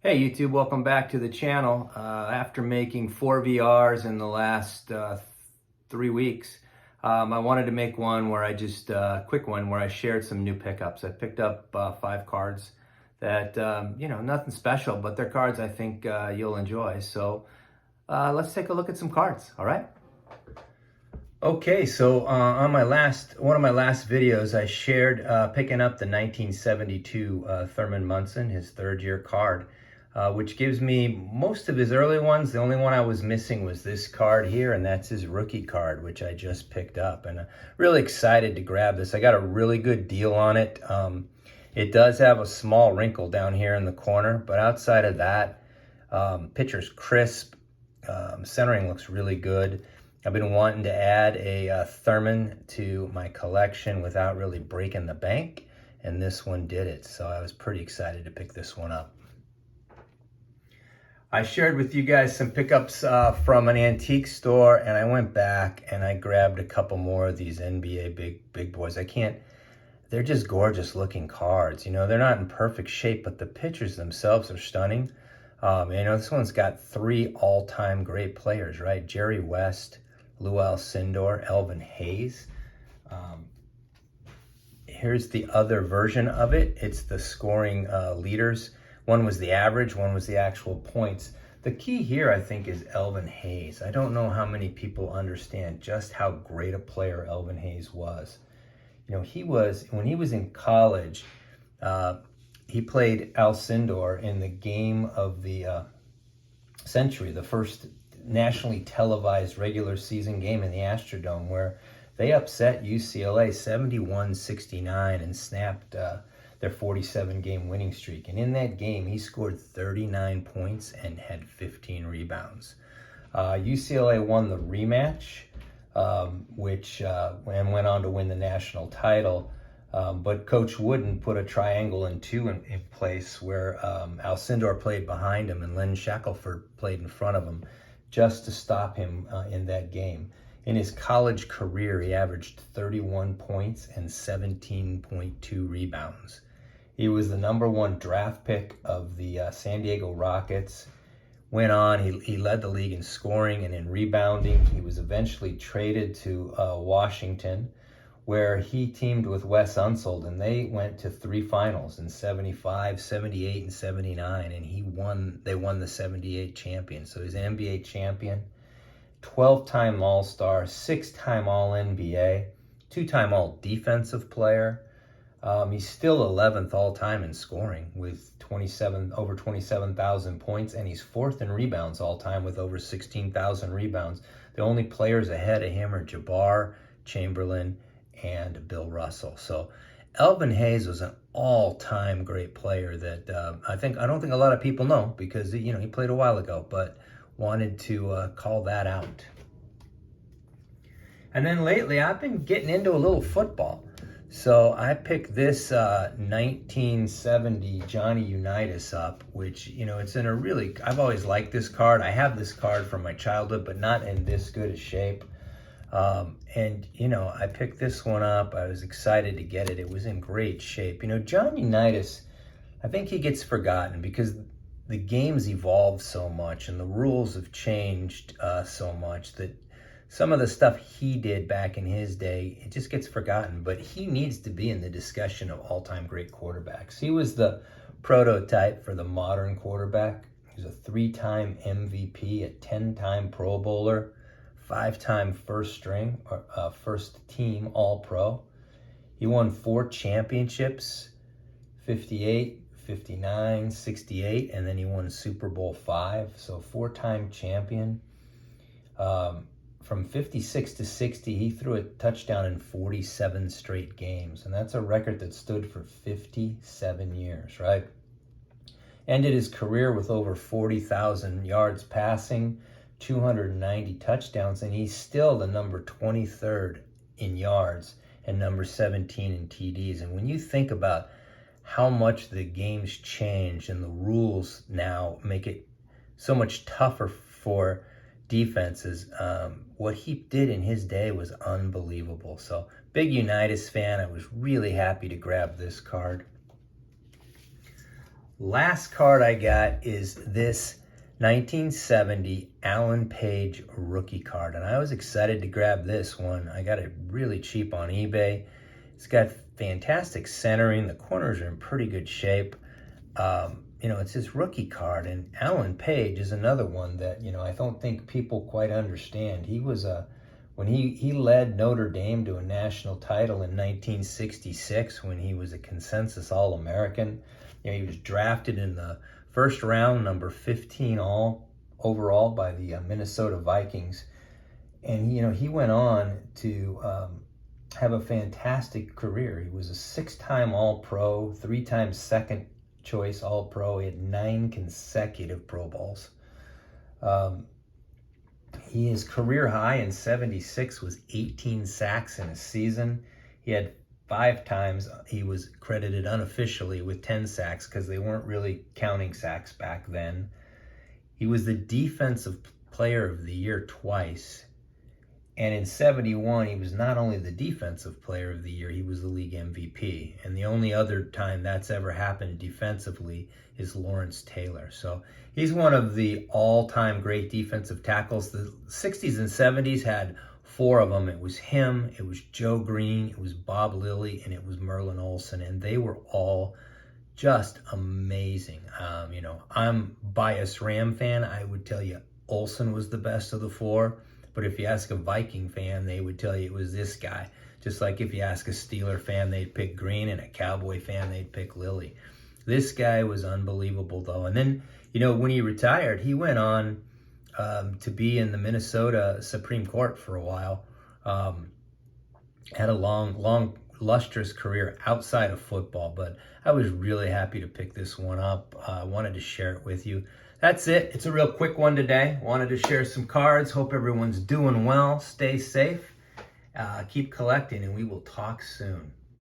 Hey YouTube, welcome back to the channel. After making 4 VRs in the last 3 weeks, I wanted to make one where quick one where I shared some new pickups. I picked up 5 cards that, nothing special, but they're cards I think you'll enjoy. So let's take a look at some cards, all right? Okay, so on one of my last videos, I shared picking up the 1972 Thurman Munson, his third-year card, which gives me most of his early ones. The only one I was missing was this card here, and that's his rookie card, which I just picked up. And I'm really excited to grab this. I got a really good deal on it. It does have a small wrinkle down here in the corner, but outside of that, picture's crisp. Centering looks really good. I've been wanting to add a Thurman to my collection without really breaking the bank, and this one did it, so I was pretty excited to pick this one up. I shared with you guys some pickups from an antique store, and I went back and I grabbed a couple more of these NBA big boys. They're just gorgeous looking cards. You know, they're not in perfect shape, but the pictures themselves are stunning. This one's got 3 all-time great players, right? Jerry West, Lou Alcindor, Elvin Hayes. Here's the other version of it. It's the scoring leaders. One was the average, one was the actual points. The key here, I think, is Elvin Hayes. I don't know how many people understand just how great a player Elvin Hayes was. You know, when he was in college, he played Alcindor in the game of the century, the first nationally televised regular season game in the Astrodome, where they upset UCLA 71-69 and snapped their 47-game winning streak. And in that game, he scored 39 points and had 15 rebounds. UCLA won the rematch, and went on to win the national title. But Coach Wooden put a triangle and 2 in place where Alcindor played behind him and Len Shackelford played in front of him, just to stop him in that game. In his college career, he averaged 31 points and 17.2 rebounds. He was the #1 draft pick of the San Diego Rockets. Went on, he led the league in scoring and in rebounding. He was eventually traded to Washington, where he teamed with Wes Unseld, and they went to 3 finals in 75, 78, and 79, and they won the 78 champion. So he's an NBA champion, 12-time All-Star, 6-time All-NBA, 2-time All-Defensive Player. He's still 11th all-time in scoring with over 27,000 points, and he's 4th in rebounds all-time with over 16,000 rebounds. The only players ahead of him are Jabbar, Chamberlain, and Bill Russell. So Elvin Hayes was an all-time great player that I don't think a lot of people know, because he played a while ago, but wanted to call that out. And then lately I've been getting into a little football. So I picked this 1970 Johnny Unitas up, which, it's in I've always liked this card. I have this card from my childhood, but not in this good a shape. I picked this one up. I was excited to get it. It was in great shape. John Unitas, I think he gets forgotten because the game's evolved so much and the rules have changed so much that some of the stuff he did back in his day, it just gets forgotten. But he needs to be in the discussion of all-time great quarterbacks. He was the prototype for the modern quarterback. He was a 3-time MVP, a 10-time Pro Bowler, 5-time first team All-Pro. He won 4 championships, 58, 59, 68, and then he won Super Bowl 5, so 4-time champion. From 56 to 60, he threw a touchdown in 47 straight games, and that's a record that stood for 57 years, right? Ended his career with over 40,000 yards passing, 290 touchdowns, and he's still the number 23rd in yards and number 17 in TDs. And when you think about how much the game's changed and the rules now make it so much tougher for defenses, what he did in his day was unbelievable. So big Unitas fan. I was really happy to grab this card. Last card I got is this 1970 Alan Page rookie card, and I was excited to grab this one. I got it really cheap on eBay. It's got fantastic centering. The corners are in pretty good shape. It's his rookie card, and Alan Page is another one that, I don't think people quite understand. He was when he led Notre Dame to a national title in 1966 when he was a consensus All-American. He was drafted in the first round, number 15 overall by the Minnesota Vikings. And, he went on to have a fantastic career. He was a 6-time All-Pro, 3-time second choice All-Pro. He had 9 consecutive Pro Bowls. His career high in 76 was 18 sacks in a season. He had 5 times he was credited unofficially with 10 sacks because they weren't really counting sacks back then. He was the Defensive Player of the Year twice. And in 71, he was not only the Defensive Player of the Year, he was the league MVP. And the only other time that's ever happened defensively is Lawrence Taylor. So he's one of the all-time great defensive tackles. The 60s and 70s had 4 of them. It was him, it was Joe Green, it was Bob Lilly, and it was Merlin Olsen. And they were all just amazing. I'm a biased Ram fan. I would tell you Olsen was the best of the 4. But if you ask a Viking fan, they would tell you it was this guy. Just like if you ask a Steeler fan, they'd pick Green, and a Cowboy fan, they'd pick Lilly. This guy was unbelievable, though. And then, when he retired, he went on to be in the Minnesota Supreme Court for a while. Had a long, lustrous career outside of football, but I was really happy to pick this one up. I wanted to share it with you. That's it. It's a real quick one today. Wanted to share some cards. Hope everyone's doing well. Stay safe. Keep collecting, and we will talk soon.